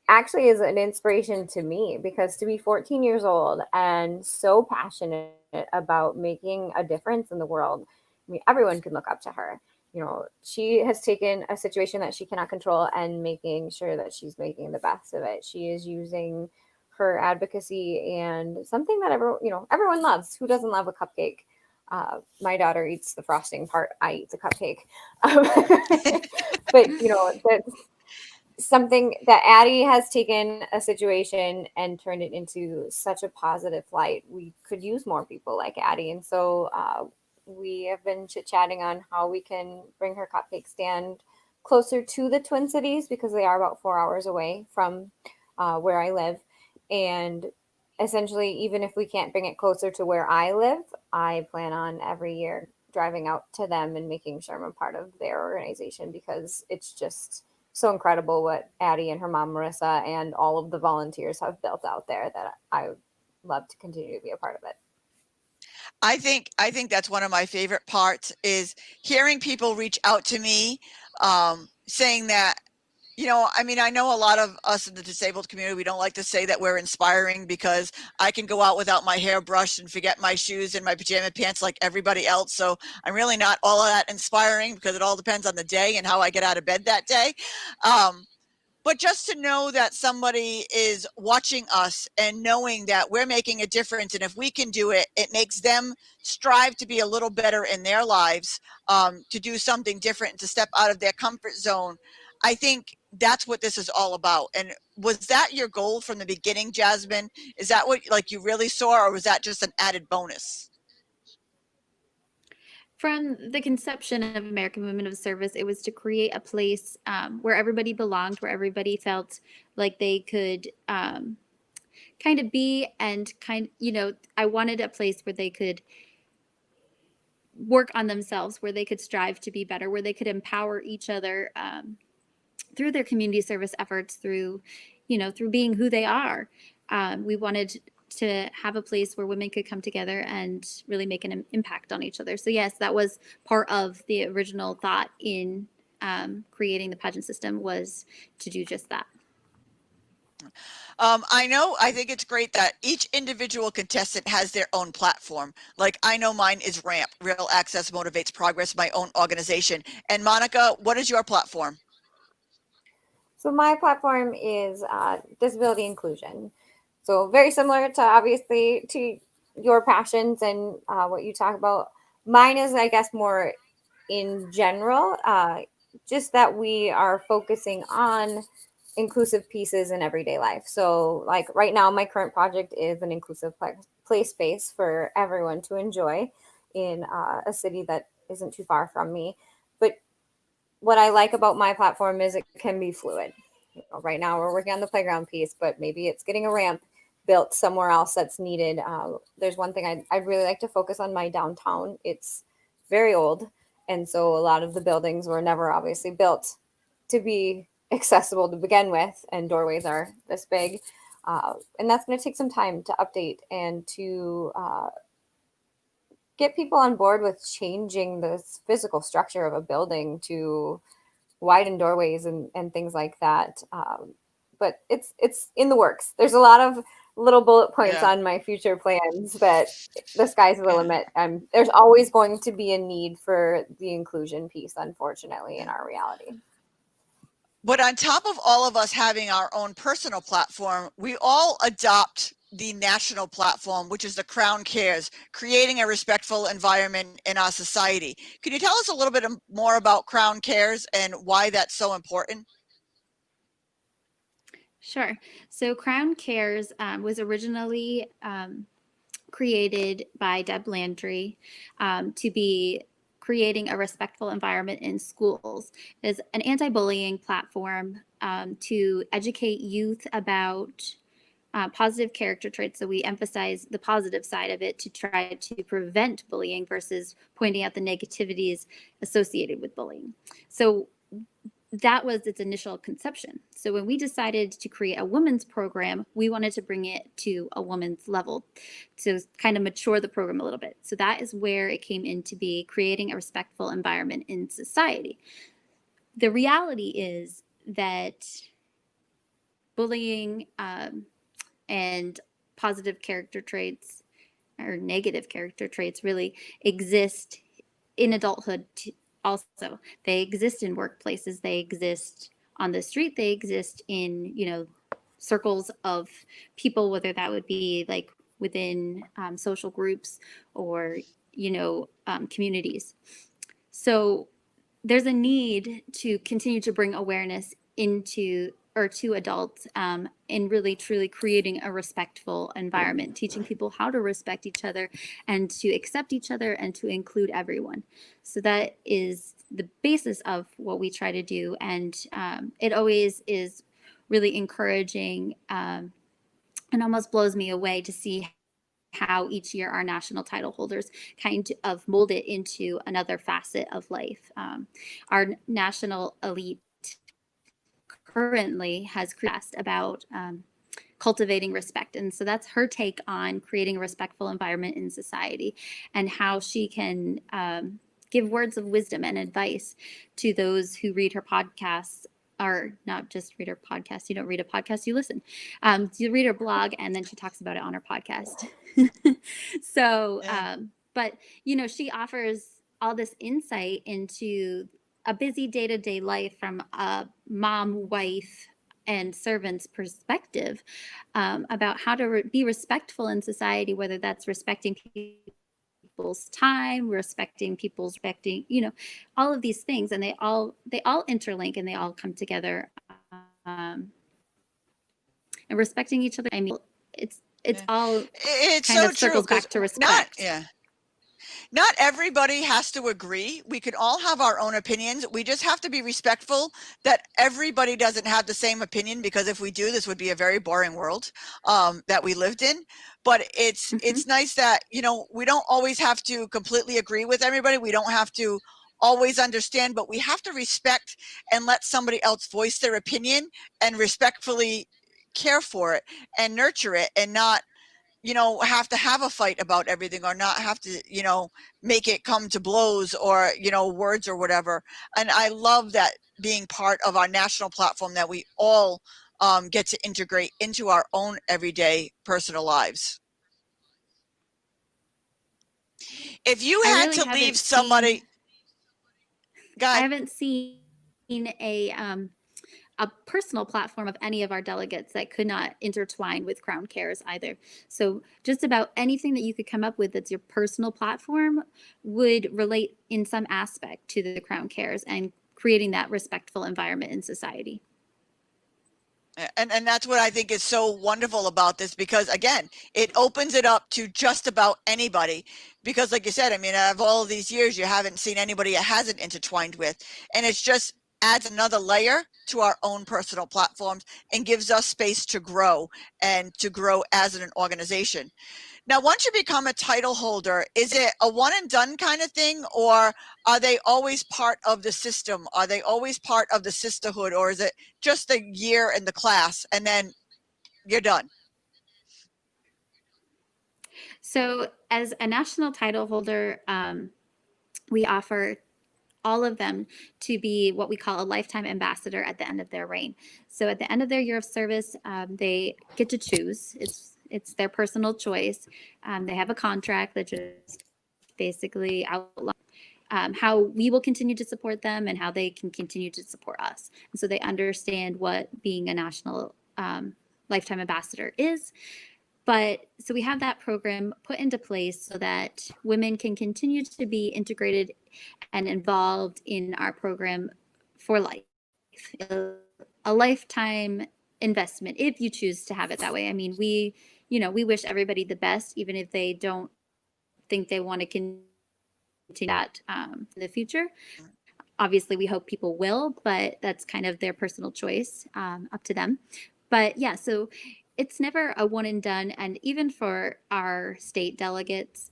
actually is an inspiration to me because to be 14 years old and so passionate about making a difference in the world, I mean, everyone can look up to her. She has taken a situation that she cannot control and making sure that she's making the best of it. She is using her advocacy and something that everyone loves. Who doesn't love a cupcake? My daughter eats the frosting part. I eat the cupcake. But that's something that Addie has taken a situation and turned it into such a positive light. We could use more people like Addie. And so we have been chit-chatting on how we can bring her cupcake stand closer to the Twin Cities because they are about 4 hours away from where I live. And essentially, even if we can't bring it closer to where I live, I plan on every year driving out to them and making sure I'm a part of their organization because it's just so incredible what Addie and her mom Marissa and all of the volunteers have built out there that I would love to continue to be a part of it. I think that's one of my favorite parts is hearing people reach out to me, saying that, I mean, I know a lot of us in the disabled community, we don't like to say that we're inspiring because I can go out without my hair brushed and forget my shoes and my pajama pants like everybody else. So I'm really not all of that inspiring because it all depends on the day and how I get out of bed that day. But just to know that somebody is watching us and knowing that we're making a difference, and if we can do it, it makes them strive to be a little better in their lives, to do something different, and to step out of their comfort zone. I think that's what this is all about. And was that your goal from the beginning, Jasmine? Is that what you really saw, or was that just an added bonus? From the conception of American Women of Service, it was to create a place where everybody belonged, where everybody felt like they could kind of be and I wanted a place where they could work on themselves, where they could strive to be better, where they could empower each other through their community service efforts, through being who they are. We wanted to have a place where women could come together and really make an impact on each other. So yes, that was part of the original thought in creating the pageant system, was to do just that. I think it's great that each individual contestant has their own platform. Like I know mine is RAMP, Real Access Motivates Progress, my own organization. And Monica, what is your platform? So my platform is disability inclusion. So very similar to obviously to your passions and what you talk about. Mine is, I guess, more in general, just that we are focusing on inclusive pieces in everyday life. So like right now, my current project is an inclusive play space for everyone to enjoy in a city that isn't too far from me. But what I like about my platform is it can be fluid. Right now we're working on the playground piece, but maybe it's getting a ramp built somewhere else that's needed. There's one thing I'd really like to focus on my downtown. It's very old. And so a lot of the buildings were never obviously built to be accessible to begin with. And doorways are this big. And that's going to take some time to update and to get people on board with changing the physical structure of a building to widen doorways and things like that. but it's in the works. There's a lot of little bullet points Yeah. on my future plans, but the sky's the Yeah. limit. There's always going to be a need for the inclusion piece, unfortunately, in our reality. But on top of all of us having our own personal platform, we all adopt the national platform, which is the Crown Cares, creating a respectful environment in our society. Can you tell us a little bit more about Crown Cares and why that's so important? Sure. So Crown Cares was originally created by Deb Landry to be creating a respectful environment in schools. It's an anti-bullying platform to educate youth about positive character traits. So we emphasize the positive side of it to try to prevent bullying versus pointing out the negativities associated with bullying. So that was its initial conception. So when we decided to create a women's program, we wanted to bring it to a woman's level to kind of mature the program a little bit. So that is where it came in to be creating a respectful environment in society. The reality is that bullying and positive character traits or negative character traits really exist in adulthood also. They exist in workplaces, they exist on the street, they exist in, circles of people, whether that would be like within social groups or, communities. So there's a need to continue to bring awareness into or to adults in really truly creating a respectful environment, teaching people how to respect each other and to accept each other and to include everyone. So that is the basis of what we try to do. And it always is really encouraging and almost blows me away to see how each year our national title holders kind of mold it into another facet of life. Our national elite currently has asked about cultivating respect. And so that's her take on creating a respectful environment in society and how she can give words of wisdom and advice to those who read her podcasts, or not just read her podcast. You don't read a podcast, you listen. You read her blog, and then she talks about it on her podcast. So, but, she offers all this insight into a busy day-to-day life from a mom, wife, and servant's perspective about how to be respectful in society, whether that's respecting people's time, respecting, all of these things, and they all interlink and they all come together. And respecting each other. I mean, it's all It's kind so of true circles because back to respect. not everybody has to agree. We can all have our own opinions. We just have to be respectful that everybody doesn't have the same opinion, because if we do, this would be a very boring world that we lived in. But it's nice that, we don't always have to completely agree with everybody. We don't have to always understand, but we have to respect and let somebody else voice their opinion and respectfully care for it and nurture it, and not have to have a fight about everything, or not have to make it come to blows or words or whatever. And I love that being part of our national platform, that we all get to integrate into our own everyday personal lives. If you had really to leave somebody I haven't seen a personal platform of any of our delegates that could not intertwine with Crown Cares either. So just about anything that you could come up with that's your personal platform would relate in some aspect to the Crown Cares and creating that respectful environment in society. And that's what I think is so wonderful about this, because again, it opens it up to just about anybody. Because like you said, I mean, out of all of these years, you haven't seen anybody it hasn't intertwined with. And it's just adds another layer to our own personal platforms and gives us space to grow and to grow as an organization. Now, once you become a title holder, is it a one and done kind of thing, or are they always part of the system? Are they always part of the sisterhood, or is it just a year in the class and then you're done? So as a national title holder, we offer all of them to be what we call a lifetime ambassador at the end of their reign. So at the end of their year of service, they get to choose. It's their personal choice. They have a contract that just basically outlines how we will continue to support them and how they can continue to support us. And so they understand what being a national lifetime ambassador is. But so we have that program put into place so that women can continue to be integrated and involved in our program for life, a lifetime investment if you choose to have it that way. I mean, we wish everybody the best, even if they don't think they want to continue that in the future. Obviously, we hope people will, but that's kind of their personal choice, up to them. But yeah, so it's never a one and done. And even for our state delegates,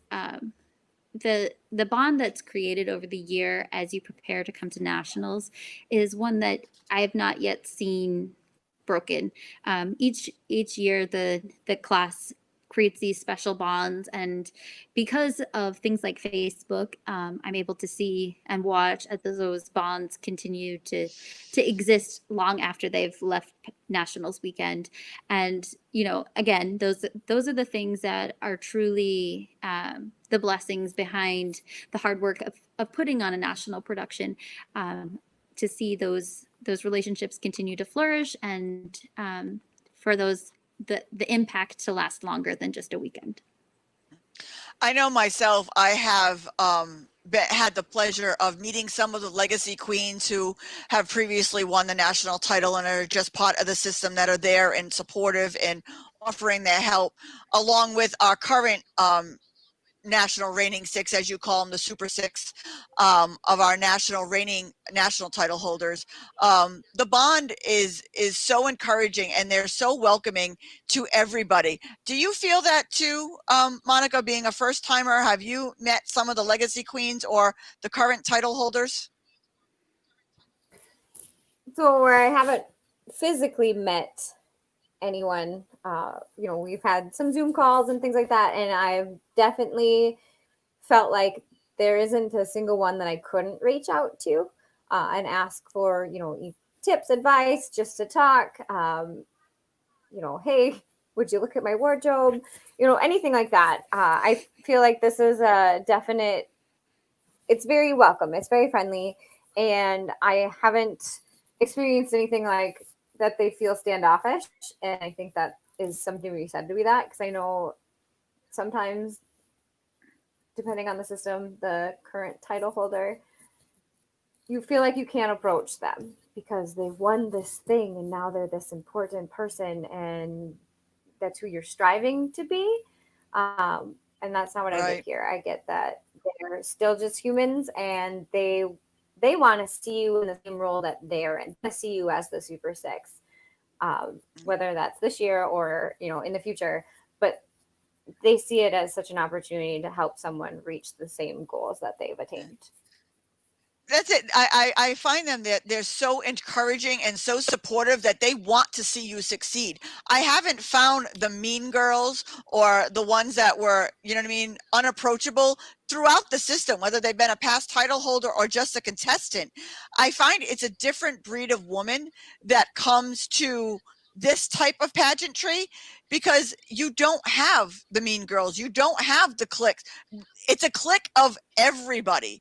the bond that's created over the year as you prepare to come to nationals is one that I have not yet seen broken. Each year, the class creates these special bonds, and because of things like Facebook, I'm able to see and watch as those bonds continue to exist long after they've left nationals weekend. And again, those are the things that are truly the blessings behind the hard work of putting on a national production, to see those relationships continue to flourish, and for the impact to last longer than just a weekend. I know myself, I have had the pleasure of meeting some of the legacy queens who have previously won the national title and are just part of the system, that are there and supportive and offering their help, along with our current national reigning six, as you call them, the super six, of our reigning national title holders. The bond is so encouraging, and they're so welcoming to everybody. Do you feel that too, Monica, being a first timer? Have you met some of the legacy queens or the current title holders? So where I haven't physically met anyone, we've had some Zoom calls and things like that, and I've definitely felt like there isn't a single one that I couldn't reach out to and ask for, tips, advice, just to talk. Hey, would you look at my wardrobe? Anything like that. I feel like this is a definite. It's very welcome. It's very friendly, and I haven't experienced anything like that they feel standoffish, and I think that is something we said to be that, because I know sometimes, depending on the system, the current title holder, you feel like you can't approach them because they've won this thing and now they're this important person, and that's who you're striving to be. And that's not what I get here. I get that they're still just humans, and they want to see you in the same role that they're in. They see you as the Super Six, whether that's this year or in the future. But they see it as such an opportunity to help someone reach the same goals that they've attained. That's it. I find them that they're so encouraging and so supportive that they want to see you succeed. I haven't found the mean girls or the ones that were, unapproachable throughout the system, whether they've been a past title holder or just a contestant. I find it's a different breed of woman that comes to this type of pageantry, because you don't have the mean girls, you don't have the cliques. It's a clique of everybody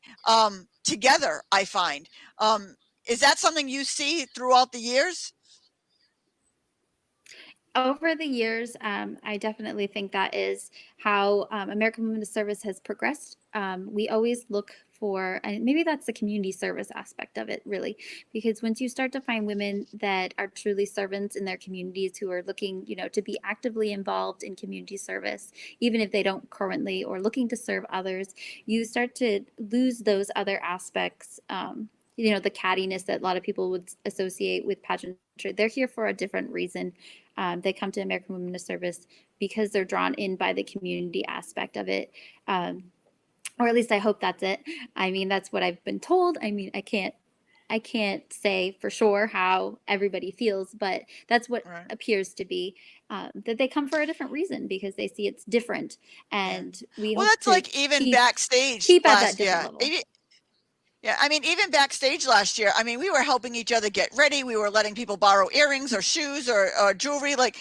together, I find. Is that something you see throughout the years? Over the years, I definitely think that is how American Women of Service has progressed. We always look for, and maybe that's the community service aspect of it, really, because once you start to find women that are truly servants in their communities, who are looking, to be actively involved in community service, even if they don't currently, or looking to serve others, you start to lose those other aspects. The cattiness that a lot of people would associate with pageantry. They're here for a different reason. They come to American Women of Service because they're drawn in by the community aspect of it. Or at least I hope that's it. I mean, that's what I've been told. I mean, I can't say for sure how everybody feels, but that's what appears to be, that they come for a different reason, because they see it's different. And we Well, hope that's like even backstage keep at last that different level. Yeah, I mean, even backstage last year, I mean, we were helping each other get ready. We were letting people borrow earrings or shoes or jewelry. Like,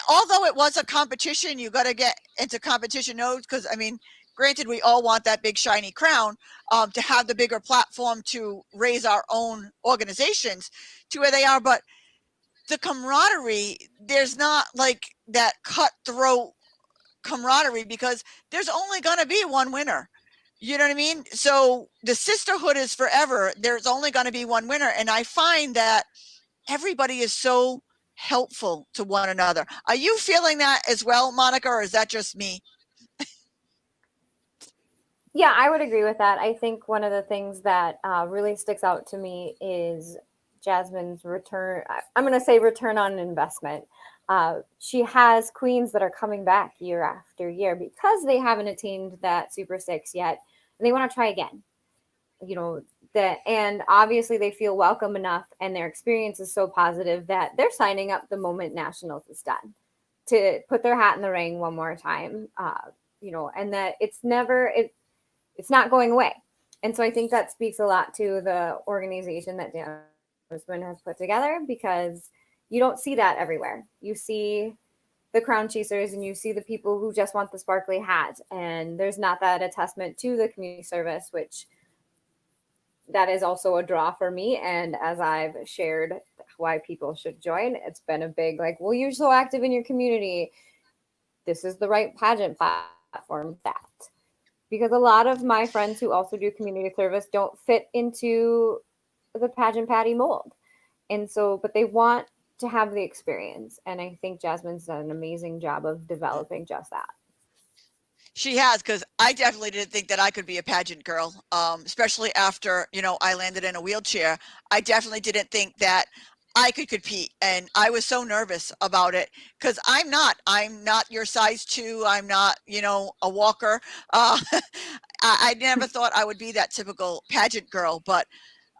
although it was a competition, you got to get into competition mode because, I mean, granted, we all want that big shiny crown, to have the bigger platform to raise our own organizations to where they are. But the camaraderie, there's not like that cutthroat camaraderie because there's only going to be one winner. You know what I mean? So the sisterhood is forever. There's only going to be one winner. And I find that everybody is so helpful to one another. Are you feeling that as well, Monica, or is that just me? Yeah, I would agree with that. I think one of the things that really sticks out to me is Jasmine's return. I'm going to say return on investment. She has queens that are coming back year after year because they haven't attained that Super Six yet, and they want to try again. You know that, and obviously they feel welcome enough, and their experience is so positive that they're signing up the moment nationals is done to put their hat in the ring one more time. And that it's not going away. And so I think that speaks a lot to the organization that Jasmine has put together because you don't see that everywhere. You see the crown chasers and you see the people who just want the sparkly hat. And there's not that attachment to the community service, which that is also a draw for me. And as I've shared why people should join, it's been a big, like, well, you're so active in your community. This is the right pageant platform that. Because a lot of my friends who also do community service don't fit into the pageant patty mold. And so, but they want to have the experience. And I think Jasmine's done an amazing job of developing just that. She has, because I definitely didn't think that I could be a pageant girl, especially after, I landed in a wheelchair. I definitely didn't think that I could compete. And I was so nervous about it because I'm not your size 2. I'm not, a walker. I never thought I would be that typical pageant girl, but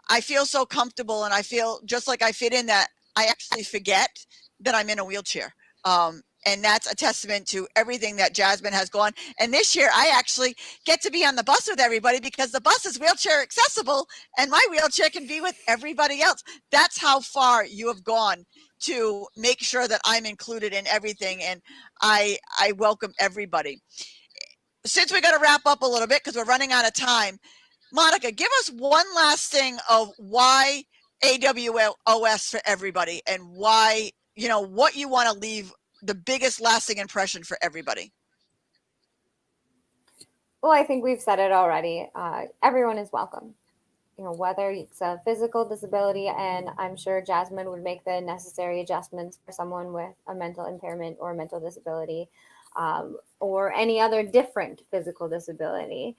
I feel so comfortable and I feel just like I fit in that I actually forget that I'm in a wheelchair. And that's a testament to everything that Jasmine has gone. And this year, I actually get to be on the bus with everybody because the bus is wheelchair accessible and my wheelchair can be with everybody else. That's how far you have gone to make sure that I'm included in everything. And I welcome everybody. Since we got to wrap up a little bit because we're running out of time, Monica, give us one last thing of why AWOS for everybody and why, what you want to leave the biggest lasting impression for everybody. Well, I think we've said it already. Everyone is welcome. Whether it's a physical disability, and I'm sure Jasmine would make the necessary adjustments for someone with a mental impairment or a mental disability, or any other different physical disability.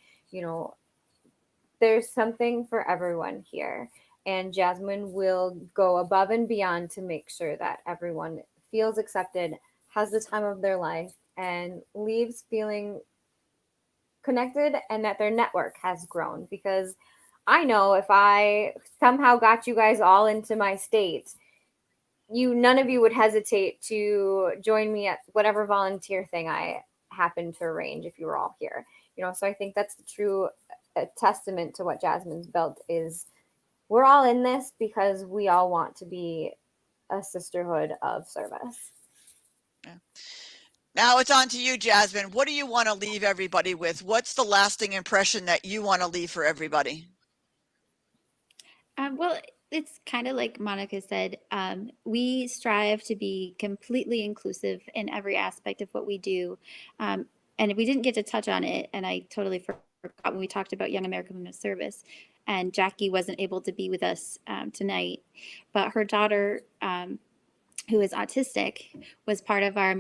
There's something for everyone here. And Jasmine will go above and beyond to make sure that everyone feels accepted, has the time of their life, and leaves feeling connected and that their network has grown. Because I know if I somehow got you guys all into my state, none of you would hesitate to join me at whatever volunteer thing I happen to arrange if you were all here. So I think that's the true testament to what Jasmine's built is we're all in this because we all want to be a sisterhood of service. Yeah. Now it's on to you, Jasmine. What do you want to leave everybody with? What's the lasting impression that you want to leave for everybody? Well, it's kind of like Monica said. We strive to be completely inclusive in every aspect of what we do. And we didn't get to touch on it, and I totally forgot when we talked about Young American Women of Service. And Jackie wasn't able to be with us tonight, but her daughter, who is autistic, was part of our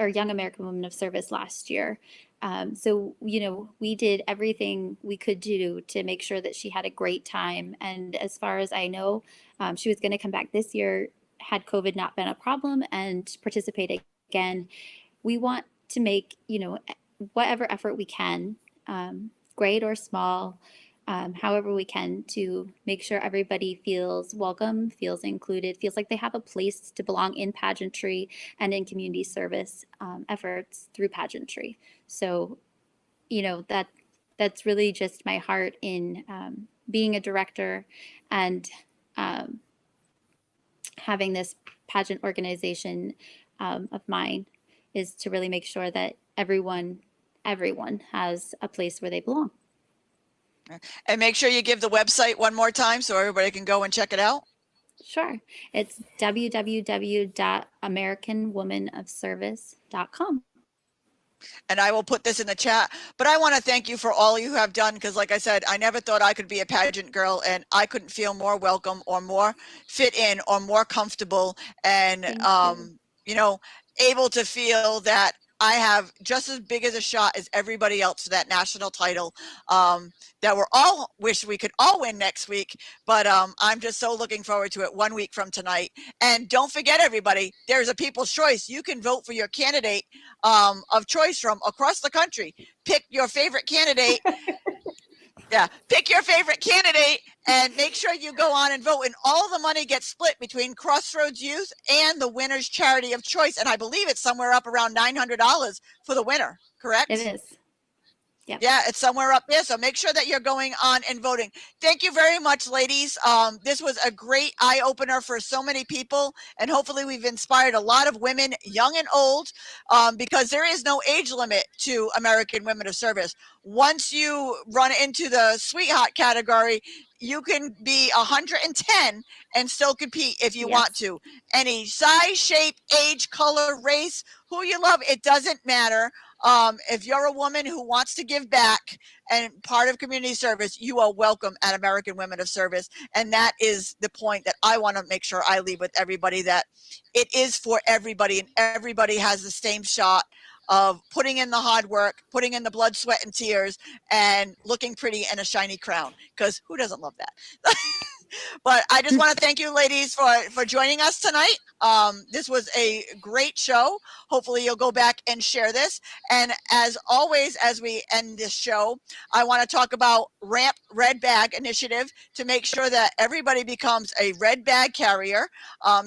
Young American Women of Service last year. So, we did everything we could do to make sure that she had a great time. And as far as I know, she was going to come back this year had COVID not been a problem and participate again. We want to make, whatever effort we can, great or small, however we can, to make sure everybody feels welcome, feels included, feels like they have a place to belong in pageantry and in community service efforts through pageantry. So, that's really just my heart in being a director and having this pageant organization of mine, is to really make sure that everyone has a place where they belong. And make sure you give the website one more time so everybody can go and check it out. Sure. It's www.americanwomanofservice.com. And I will put this in the chat, but I want to thank you for all you have done, because like I said, I never thought I could be a pageant girl, and I couldn't feel more welcome or more fit in or more comfortable and you know, able to feel that I have just as big as a shot as everybody else for that national title, that we're all wish we could all win next week. But I'm just so looking forward to it 1 week from tonight. And don't forget, everybody, there's a People's Choice. You can vote for your candidate of choice from across the country. Pick your favorite candidate. Yeah, pick your favorite candidate and make sure you go on and vote. And all the money gets split between Crossroads Youth and the winner's charity of choice. And I believe it's somewhere up around $900 for the winner, correct? It is. Yep. Yeah, it's somewhere up there. So make sure that you're going on and voting. Thank you very much, ladies. This was a great eye opener for so many people. And hopefully we've inspired a lot of women, young and old, because there is no age limit to American Women of Service. Once you run into the sweetheart category, you can be 110 and still compete if you want to. Any size, shape, age, color, race, who you love, it doesn't matter. If you're a woman who wants to give back and part of community service, you are welcome at American Women of Service. And that is the point that I want to make sure I leave with everybody, that it is for everybody, and everybody has the same shot of putting in the hard work, putting in the blood, sweat, and tears, and looking pretty in a shiny crown, because who doesn't love that? But I just want to thank you, ladies, for joining us tonight. This was a great show. Hopefully you'll go back and share this. And as always, as we end this show, I want to talk about Ramp Red Bag Initiative to make sure that everybody becomes a red bag carrier.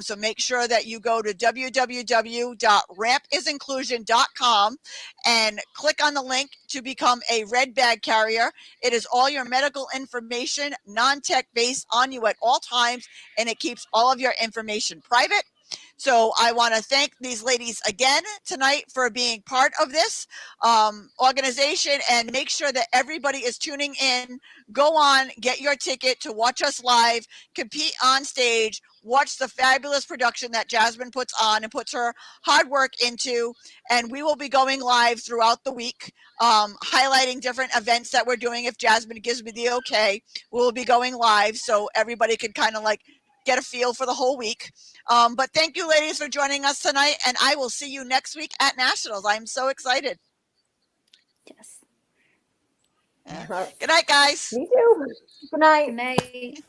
So make sure that you go to www.rampisinclusion.com and click on the link to become a red bag carrier. It is all your medical information, non-tech based, on you at all times, and it keeps all of your information private. So I want to thank these ladies again tonight for being part of this organization, and make sure that everybody is tuning in. Go on, get your ticket to watch us live, compete on stage, watch the fabulous production that Jasmine puts on and puts her hard work into. And we will be going live throughout the week, highlighting different events that we're doing. If Jasmine gives me the okay, we'll be going live so everybody can kind of like get a feel for the whole week. But thank you, ladies, for joining us tonight, and I will see you next week at Nationals. I'm so excited. Yes. Good night, guys. Me too. Good night. Good night.